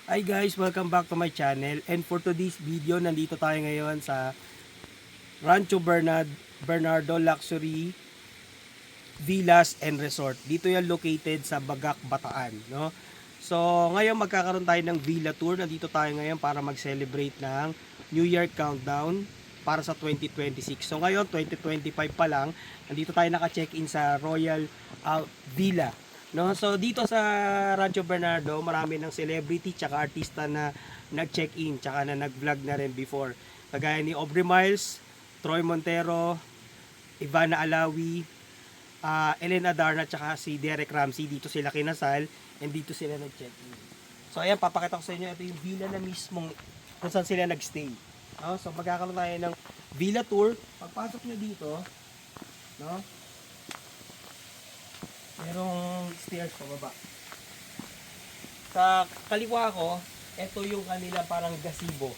Hi guys, welcome back to my channel. And for today's video, nandito tayo ngayon sa Rancho Bernardo Luxury Villas and Resort. Dito yan located sa Bagac, Bataan, no? So, ngayon magkakaroon tayo ng villa tour. Nandito tayo ngayon para mag-celebrate ng New Year countdown para sa 2026. So, ngayon 2025 pa lang, nandito tayo naka-check-in sa Royal Villa. No, so dito sa Rancho Bernardo, marami ng celebrity tsaka artista na nag-check-in tsaka na nag-vlog na rin before. Kagaya ni Aubrey Miles, Troy Montero, Ivana Alawi, Elena Darna tsaka si Derek Ramsey. Dito sila kinasal and dito sila nag-check-in. So ayan, papakita ko sa inyo, ito yung villa na mismong kung saan sila nag-stay. No, so magkakaroon tayo ng villa tour. Pagpasok nyo dito, no, merong stairs pababa. Sa kaliwa ko, ito yung kanila parang gazebo.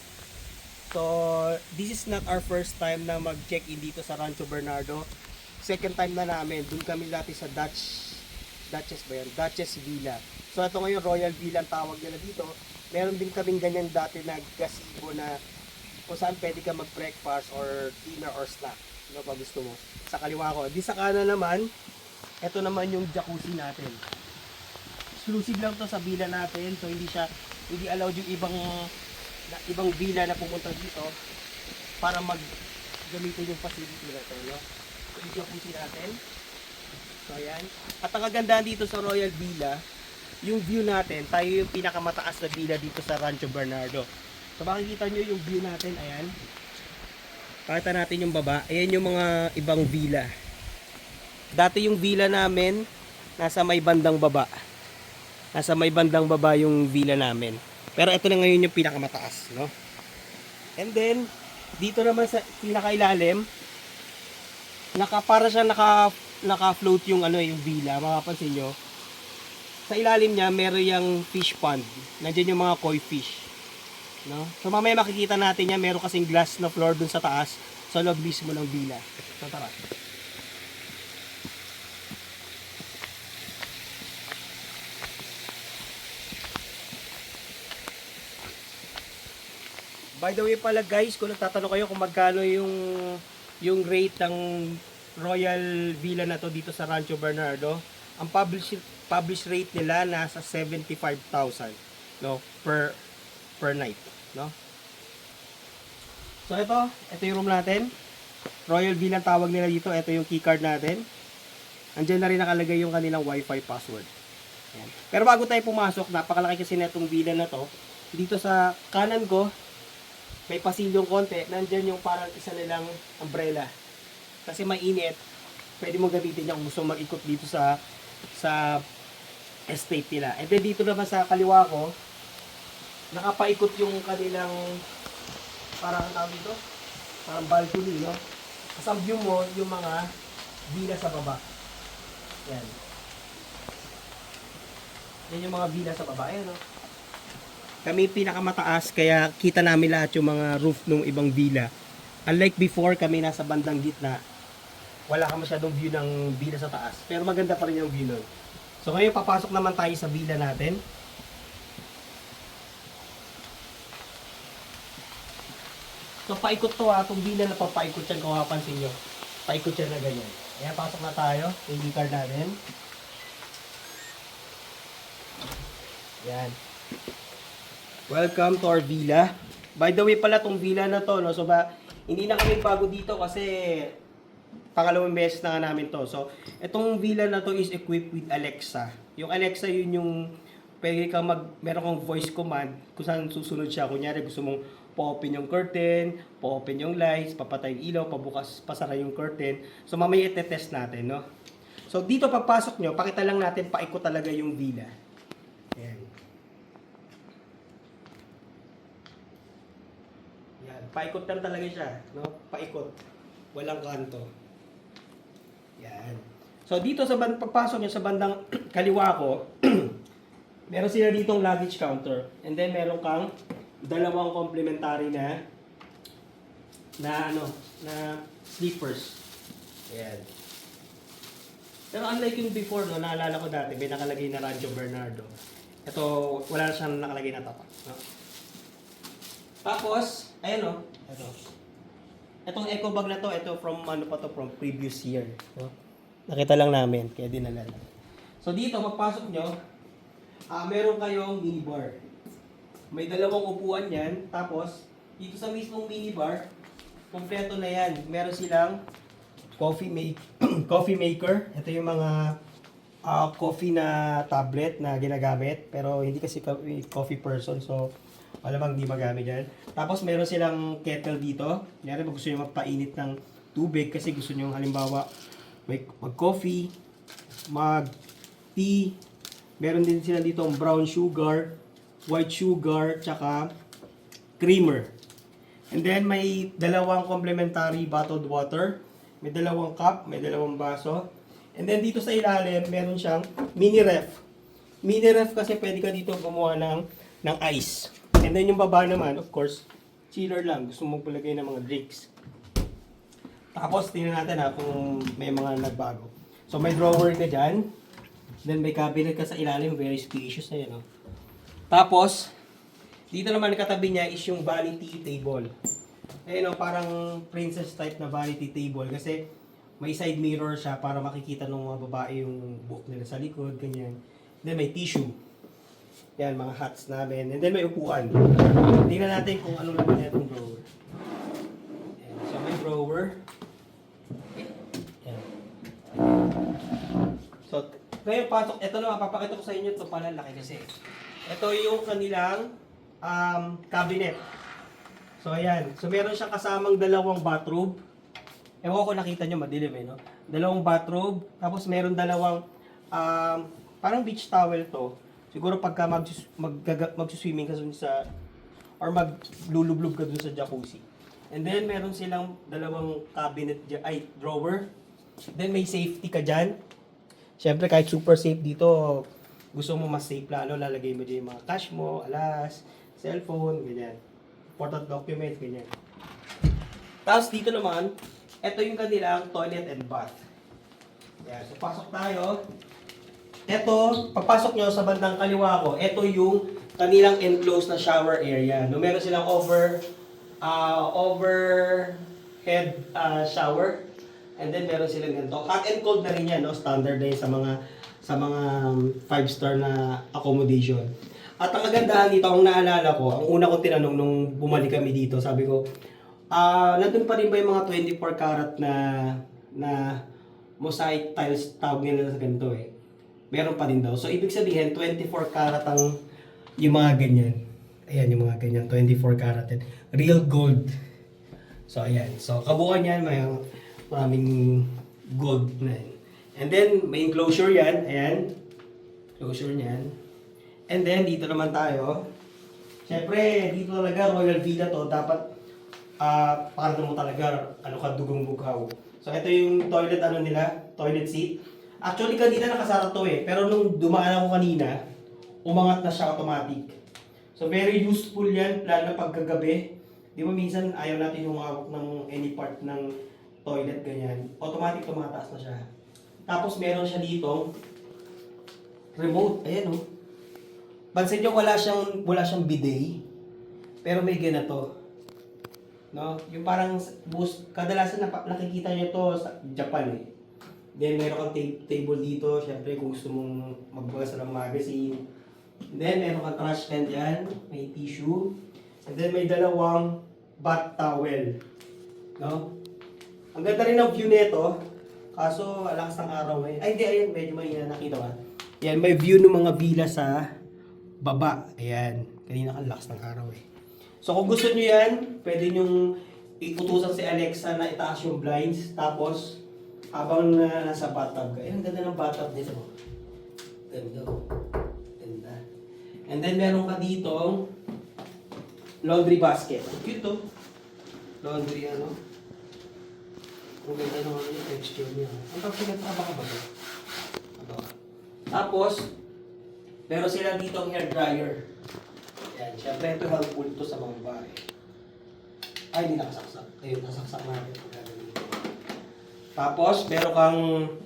So, this is not our first time na mag-check-in dito sa Rancho Bernardo. Second time na namin. Doon kami dati sa Duchess Villa. So, ito ngayon Royal Villa ang tawag nila dito. Meron din kaming ganyan dati na gazebo na kung saan pwede ka mag-breakfast or dinner or snack. Ano pa gusto mo? Sa kaliwa ko. Di sa kanan naman, ito naman yung jacuzzi natin. Exclusive lang to sa villa natin. So hindi allowed yung ibang villa na pumunta dito para gamitin yung facility na to, no? So yung jacuzzi natin. So ayan. At ang kagandahan dito sa Royal Villa, yung view natin, tayo yung pinakamataas na villa dito sa Rancho Bernardo. So makikita nyo yung view natin, ayan. Pakita natin yung baba. Ayan yung mga ibang villa. Dati yung villa namin, nasa may bandang baba. Nasa may bandang baba yung villa namin. Pero ito na ngayon yung pinakamataas, no? And then, dito naman sa pinakailalim, para siya naka-float yung yung villa, mapapansin nyo. Sa ilalim niya, meron yung fish pond. Nandiyan yung mga koi fish. No? So mamaya makikita natin yan, meron kasing glass na floor dun sa taas, sa loob mismo ng villa. So tara. By the way pala guys, kung nagtatanong kayo kung magkano yung rate ng Royal Villa na to dito sa Rancho Bernardo, ang published rate nila nasa 75,000, no, per night, no? So ito yung room natin. Royal Villa ang tawag nila dito. Ito yung keycard natin. Andiyan na rin nakalagay yung kanilang Wi-Fi password. Ayan. Pero bago tayo pumasok, napakalaki kasi na itong villa na to. Dito sa kanan ko, may pasilyong konti, nandyan yung parang isa nilang umbrella. Kasi mainit, pwede mong gamitin niya kung gusto mag-ikot dito sa estate nila. And then dito naman sa kaliwa ko, nakapaikot yung kanilang parang tawag dito, parang balcony, no? Kasang view mo yung mga villa sa baba. Yan. Yan yung mga villa sa baba. Ayan, no? Kami pinakamataas kaya kita namin lahat yung mga roof ng ibang villa. Unlike before, kami nasa bandang gitna. Wala ka masyadong view ng villa sa taas. Pero maganda pa rin yung view nun. So ngayon papasok naman tayo sa villa natin. So paikot to ha. Itong villa na papaikot yan kung mapansin nyo. Paikot yan na ganyan. Ayan, pasok na tayo. Yung card natin. Yan. Welcome to our villa. By the way pala tong villa na to, no? So hindi na kami bago dito kasi pangalawang beses na nga namin to. So itong villa na to is equipped with Alexa. Yung Alexa yun yung pwede kang meron kang voice command kung saan susunod siya. Kunyari gusto mong pa-open yung curtain, pa-open yung lights, papatay yung ilaw, pabukas, pasara yung curtain. So mamaya i-test natin, no? So dito pagpasok nyo, pakita lang natin paikot talaga yung villa. Ayan. Paikot lang talaga siya, no? Paikot. Walang kanto. Yan. So dito sa pagpasok niyo sa bandang kaliwa ko, meron sila ditong luggage counter. And then meron kang dalawang complimentary na sleepers. Ayan. Pero unlike yung before, no, naalala ko dati, may nakalagay na Rancho Bernardo. Ito, wala na siyang nakalagay na tapak. No? Tapos, ayan o. Ito. Itong eco bag na to, ito from ano pa to, from previous year. No? Nakita lang namin, kaya dinala lang. So dito, magpasok nyo, meron kayong minibar. May dalawang upuan yan. Tapos, dito sa mismong minibar, kompleto na yan. Meron silang coffee maker. Ito yung mga coffee na tablet na ginagamit. Pero hindi kasi coffee person. So, malamang di magamit yan. Tapos, meron silang kettle dito. Kaya gusto nyo magpainit ng tubig kasi gusto nyo halimbawa mag-coffee, mag-tea. Meron din sila dito brown sugar, white sugar, tsaka creamer. And then, may dalawang complementary bottled water. May dalawang cup, may dalawang baso. And then, dito sa ilalim, meron siyang mini ref. Mini ref kasi pwede ka dito gumawa ng ice. And then, yung baba naman, of course, chiller lang. Gusto mong palagay ng mga drinks. Tapos, tingnan natin kung may mga nagbago. So, may drawer ka dyan. Then, may cabinet ka sa ilalim. Very spacious na yan. Tapos, dito naman katabi niya is yung vanity table. Ayun parang princess type na vanity table kasi may side mirror siya para makikita ng mga babae yung buhok nila sa likod, ganyan. Then may tissue. Yan, mga hats namin. And then may upuan. Tingnan natin kung ano laman niya itong drawer. Yan. So may drawer. Yan. So, ngayon pasok. Ito na, papakita ko sa inyo. Ito pala laki kasi. Ito yung kanilang cabinet. So, ayan. So, meron siyang kasamang dalawang bathrobe. Ewan ko nakita nyo, madilim no? Dalawang bathrobe. Tapos, meron dalawang, parang beach towel to. Siguro pagka mag-swimming ka dun sa, or maglulublub ka dun sa jacuzzi. And then, meron silang dalawang cabinet, drawer. Then, may safety ka dyan. Siyempre, kahit super safe dito, gusto mo mas safe lalo, lalagay mo dyan yung mga cash mo, alas, cellphone, ganyan. Important documents, ganyan. Tapos dito naman, ito yung kanilang toilet and bath. Yan, so pasok tayo. Ito, pagpasok nyo sa bandang kaliwa ko, ito yung kanilang enclosed na shower area. No, meron silang overhead shower. And then meron silang ganito. Hot and cold na rin yan, no? Standard na yun sa mga 5-star na accommodation. At ang kagandahan dito, ang naalala ko, ang una kong tinanong nung bumalik kami dito, sabi ko, nandun pa rin ba yung mga 24 karat na mosaic tiles, tawag nila sa ganito eh. Meron pa din daw. So, ibig sabihin, 24 karat yung mga ganyan. Ayan, yung mga ganyan, 24 karat yan. Real gold. So, ayan. So, kabuuan yan, may maraming gold na yan. And then, may enclosure yan. Ayan. Closure niyan. And then, dito naman tayo. Siyempre, dito talaga, Royal Villa to. Dapat, para mo talaga, dugong bughaw. So, ito yung toilet, toilet seat. Actually, kanina nakasara to eh. Pero nung dumaan ako kanina, umangat na siya automatic. So, very useful yan, lalo na pagkagabi. Di ba minsan, ayaw natin humawak ng any part ng toilet, ganyan. Automatic tumataas na siya. Tapos, meron siya dito remote. Ayan o. Pansin nyo, wala siyang bidet. Pero may ganito. No? Yung parang kadalasan nakikita nyo to sa Japan eh. Then meron kang table dito, syempre kung gusto mong magbasa ng magazine. Then meron kang trash can dyan, may tissue. And then may dalawang bath towel. No? Ang ganda rin ng view nito. Kaso lakas ng araw eh. Ay hindi, ayun, medyo mahina nakita ka. Yan, may view ng mga villa sa baba. Ayan, kanina ang lakas ng araw eh. So kung gusto nyo yan, pwede nyong iutusan si Alexa na itaas yung blinds. Tapos, habang nasa bathtub ka. Ang ganda ng bathtub dito. Ganda. Ganda. And then meron ka dito laundry basket. Cute to. Laundry Ang ganda ng yung texture niya. Ang pagsigat ka ba ito? Tapos, meron sila dito ang hair dryer. Yan, syempre ito helpful to sa mga babae. Ay, hindi nakasaksak. Ayun, nasaksak natin. Tapos, meron kang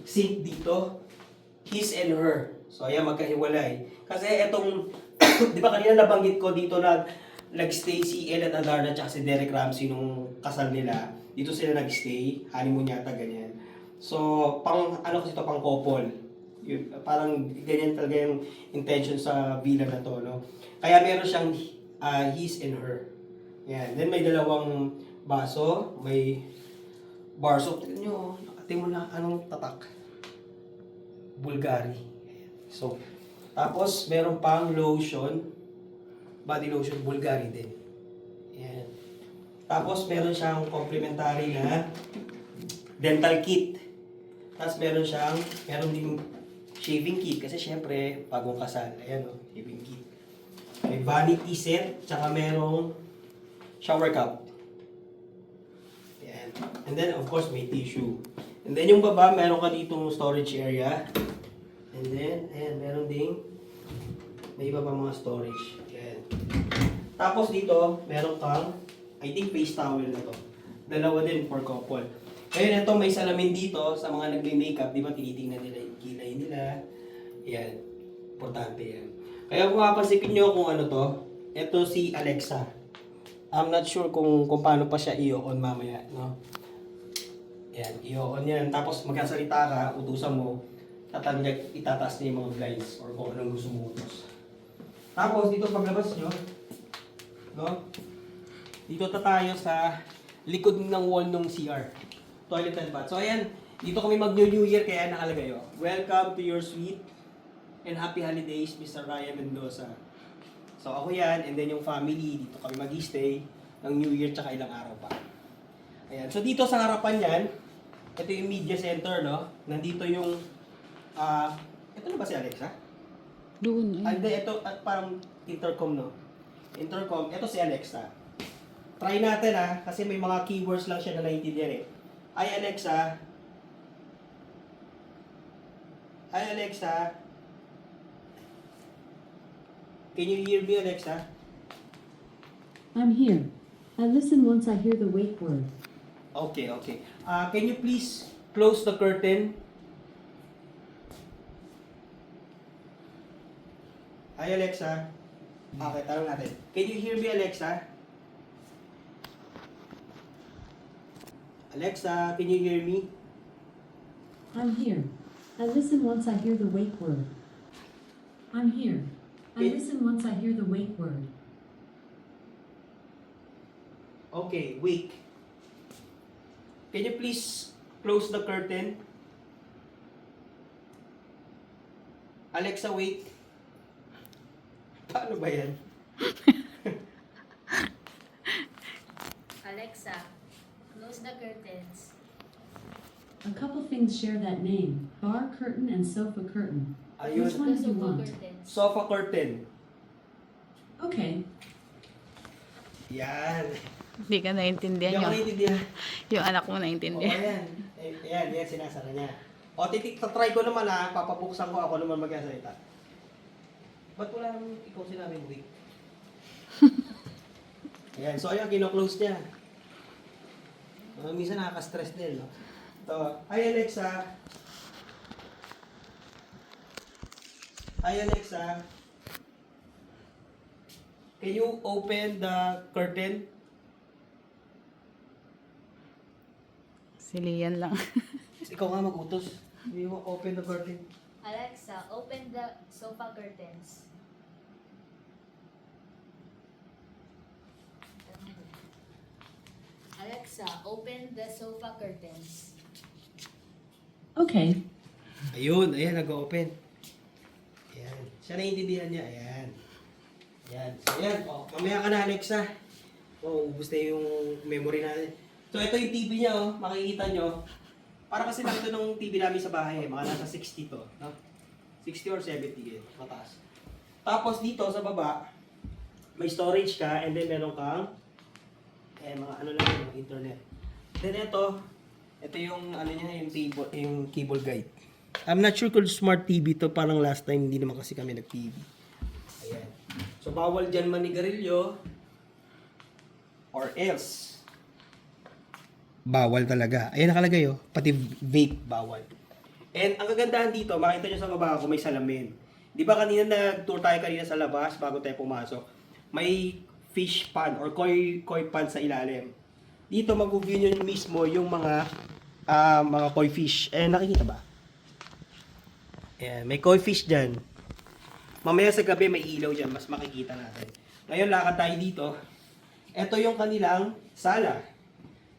sink dito. His and her. So, ayan, magkahiwalay. Kasi etong, di ba kanina nabanggit ko dito na nag-stay si Ellen Adarna at si Derek Ramsey nung kasal nila. Dito sila nag-stay, honeymoon yata, ganyan. So, ano kasi ito, pang couple. Parang ganyan talaga yung intention sa villa na to, no? Kaya meron siyang his and her. Yan. Then may dalawang baso, may bar soap. Tignan nyo, nakating mo na anong tatak. Bulgari. So, tapos meron pang lotion, body lotion, Bulgari din. Yan. Tapos meron siyang complimentary na dental kit. Tapos meron din shaving kit kasi syempre bagong kasal. Ayan o, shaving kit. May vanity set, tsaka merong shower cup. Ayan. And then of course may tissue. And then yung baba, meron ka ditong storage area. And then, ayan, meron ding may iba pa mga storage. Ayan. Tapos dito, meron kang, I think face towel na to. Dalawa din for couple. Ngayon, ito may salamin dito sa mga nagme-makeup. Di ba, tinitingnan nila yung kilay nila. Yan. Importante yan. Kaya kung mapapansin nyo kung ano to, ito si Alexa. I'm not sure kung paano pa siya i-on mamaya. No? Yan, i-on yan. Tapos magkasalita ka, utusan mo, itataas niya yung mga blinds or kung anong gusto mo utos. Tapos, dito paglabas nyo, no? Dito tayo sa likod ng wall ng CR. Toilet and bath. So, ayan. Dito kami mag-New Year, kaya nakalagay, oh. Welcome to your suite and happy holidays, Mr. Ryan Mendoza. So, ako yan, and then yung family, dito kami mag-stay ng New Year, tsaka ilang araw pa. Ayan. So, dito sa harapan yan, ito yung media center, no? Nandito yung, ito na ba si Alexa? Doon. Hindi, ito, parang intercom, no? Intercom, ito si Alexa. Try natin, kasi may mga keywords lang siya na naiintindihan, eh. Hi Alexa. Hi Alexa. Can you hear me, Alexa? I'm here. I listen once I hear the wake word. Okay. Can you please close the curtain? Hi Alexa. Okay, tanong natin. Can you hear me, Alexa? Alexa, can you hear me? I'm here. I listen once I hear the wake word. I'm here. I listen once I hear the wake word. Okay, wake. Can you please close the curtain? Alexa, wake. Paano ba yan? Alexa, close the curtains. A couple things share that name. Bar curtain and sofa curtain. Ayun. Which one The do you sofa want? curtains. Sofa curtain. Okay. Yan. Hindi ka naintindihan Hindi ako yung, naiintindihan. yung anak mo O, naintindihan. ayan. Ayan, sinasara niya. O, try ko naman papabuksan ko ako naman magkasalita. Ba't wala naman ikaw sinabi mo, Rick? Ayan, so ayan, kino-close niya. Minsan nakaka-stress din, no? Ito, hi Alexa. Hi Alexa. Can you open the curtain? Si Lian lang. Ikaw nga mag-utos. Hindi mo open the curtain. Alexa, open the sofa curtains. Alexa, open the sofa curtains. Okay. Ayun, ayan, nag-open. Ayan. Siya naiintindihan niya, ayan. Ayan. So, ayan. O, mamaya ka na, Alexa. O, ubus na yung memory natin. So, ito yung TV niya, oh. Makikita nyo. Para kasi lang ito ng TV namin sa bahay, mga nasa 60 to. No? 60 or 70, ganyan. Mataas. Tapos dito, sa baba, may storage ka, and then meron kang mga ano lang yung internet. Then ito yung ano niya, yung table, yung cable guide. I'm not sure kung smart TV to, parang last time hindi naman kasi kami nag-TV. Ayan. So bawal diyan manigarilyo or else bawal talaga. Ayan nakalagay, oh, pati vape bawal. And ang kagandahan dito, makita nyo sa baba ko may salamin. Di ba kanina nag-tour tayo kanina sa labas bago tayo pumasok? May fish pond or koi pond sa ilalim. Dito mag-view nyo mismo yung mga koi fish. Eh, nakikita ba? Ayan, may koi fish dyan. Mamaya sa gabi may ilaw dyan, mas makikita natin. Ngayon, lakad tayo dito. Ito yung kanilang sala.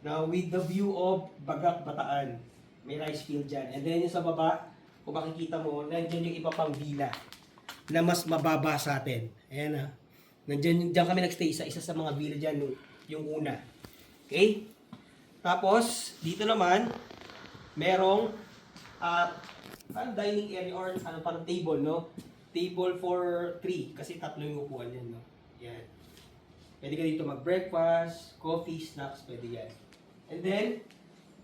Now, with the view of Bagak, Bataan. May rice field dyan. And then yung sa baba, kung makikita mo, nandiyan yung iba pang villa na mas mababa sa atin. Ayan na. Diyan kami nagstay sa isa sa mga villa dyan, yung una. Okay? Tapos, dito naman, merong dining area or parang table, no? Table for 3 kasi 3 yung upuan yan, no? Yan. Pwede ka dito mag-breakfast, coffee, snacks, pwede yan. And then,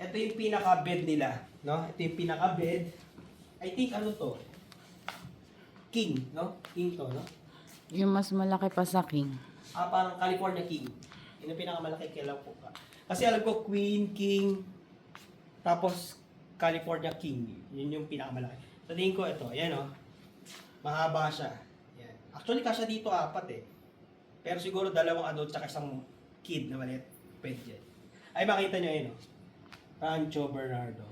ito yung pinaka-bed nila, no? Ito yung pinaka-bed. I think ano to? King, no? King to, no? Yung mas malaki pa sa king. Parang California King. Yun yung pinakamalaki kailan po ka. Kasi alam ko Queen, King, tapos California King. Yun yung pinakamalaki. So tingin ko ito, ayan o. Mahaba siya. Ayan. Actually kasya dito 4 eh. Pero siguro 2 adult tsaka isang kid na maliit. Pwede dyan. Ay makita nyo yun o. Rancho Bernardo.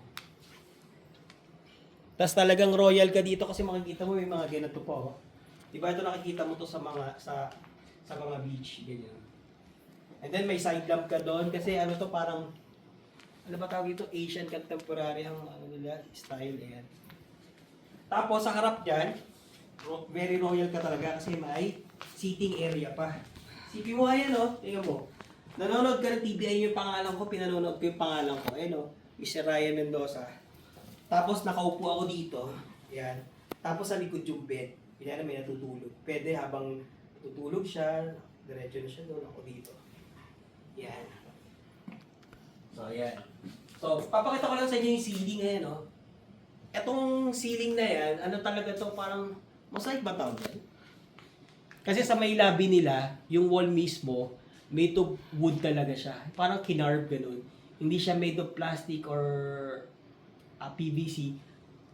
Tapos talagang royal ka dito kasi makikita mo may mga ganito po. Oh. Diba ito nakikita mo to sa mga beach ganyan. And then may side lamp ka doon kasi ano to parang ano ba tawag ito? Asian contemporary ang ano nila style yan. Tapos sa harap diyan, very royal ka talaga kasi may seating area pa. Sipin mo ayan oh, tingnan mo. Nanonood ka ng TV ayun yung pangalan ko, pinanonood ko yung pangalan ko. Ayun oh, Mr. Ryan Mendoza. Tapos nakaupo ako dito. Yan. Tapos sa likod yung bed. Kaya may natutulog. Pwede habang natutulog siya, diretso na siya doon, ako dito. Yan. So, yan. So, papakita ko lang sa inyo yung ceiling ngayon, no? Etong ceiling na yan, ano talaga to parang mosaic ba tawag yan? Kasi sa may lobby nila, yung wall mismo, made of wood talaga siya. Parang kinarve ganun. Hindi siya made of plastic or PVC,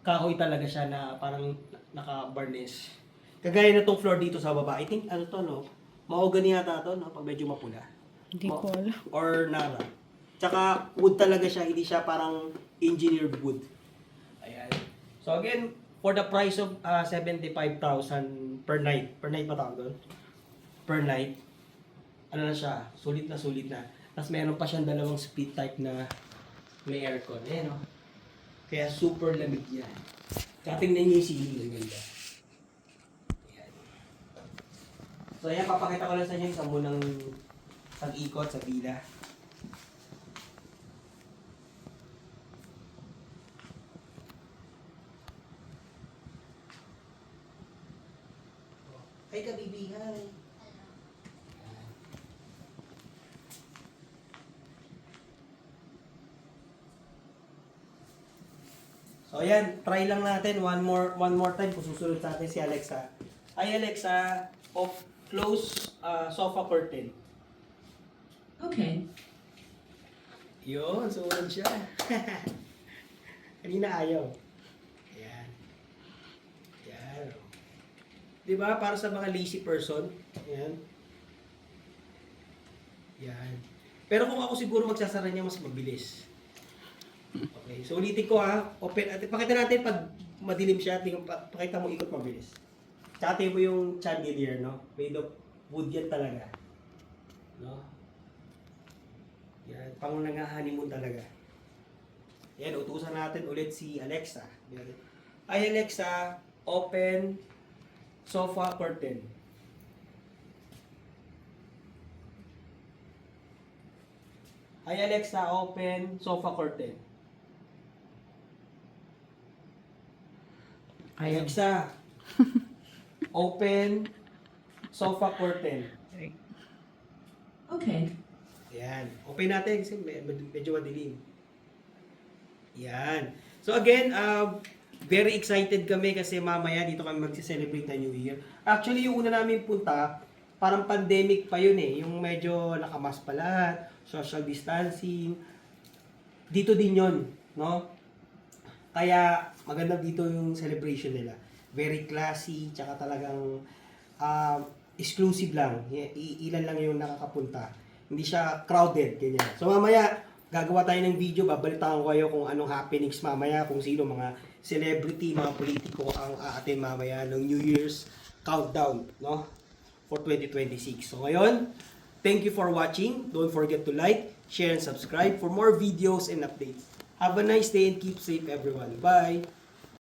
kahoy talaga siya na parang naka-varnish. Kagaya na tong floor dito sa baba. I think ano to no? Mahogany yata to no? Pag medyo mapula. Hindi ko alam. Or nara. Tsaka wood talaga siya, hindi siya parang engineered wood. Ayan. So again, for the price of 75,000 per night. Per night pa tawag doon? Per night. Ano na siya? Sulit na sulit na. Tapos meron pa siyang 2 split type na may aircon. Ayan o. Kaya super lamig yan. Kaya tingnan niyo yung ceiling. Ang ganda. Ayan. So ayan, papakita ko lang sa inyo yung munang pag-ikot sa villa. Hi ka, baby. Hi. So ayan, try lang natin one more time kung susunod sa atin si Alexa. Hi Alexa, close sofa curtain. Okay. Yun, sumunod siya. Kanina ayaw. Ayan. Ayan. Diba? Para sa mga lazy person. Ayan. Ayan. Pero kung ako siguro magsasara niya, mas mabilis. Okay, so ulitin ko ha. Open, at pakita natin pag madilim siya, pakita mo ikot mabilis. Tsaka mo yung chandelier, no? Made of wood yan talaga. No? Yan, pang nangahanimon talaga. Yan, utusan natin ulit si Alexa. Ay Alexa, open sofa curtain. Ay Alexa, open sofa curtain. Ayaw. Alexa, open sofa curtain. Okay. Yan. Open natin kasi medyo madilim. Yan. So again, very excited kami kasi mamaya dito kami magsi-celebrate na New Year. Actually, yung una namin punta, parang pandemic pa yun eh. Yung medyo nakamas pa lahat, social distancing. Dito din yun, no? Kaya maganda dito yung celebration nila. very classy, tsaka talagang exclusive lang. Ilan lang yung nakakapunta. Hindi siya crowded, ganyan. So mamaya, gagawa tayo ng video, babalitaan ko kayo kung anong happenings mamaya, kung sino mga celebrity, mga politiko ang aatin mamaya ng New Year's countdown, no? For 2026. So ngayon, thank you for watching. Don't forget to like, share, and subscribe for more videos and updates. Have a nice day and keep safe everyone. Bye!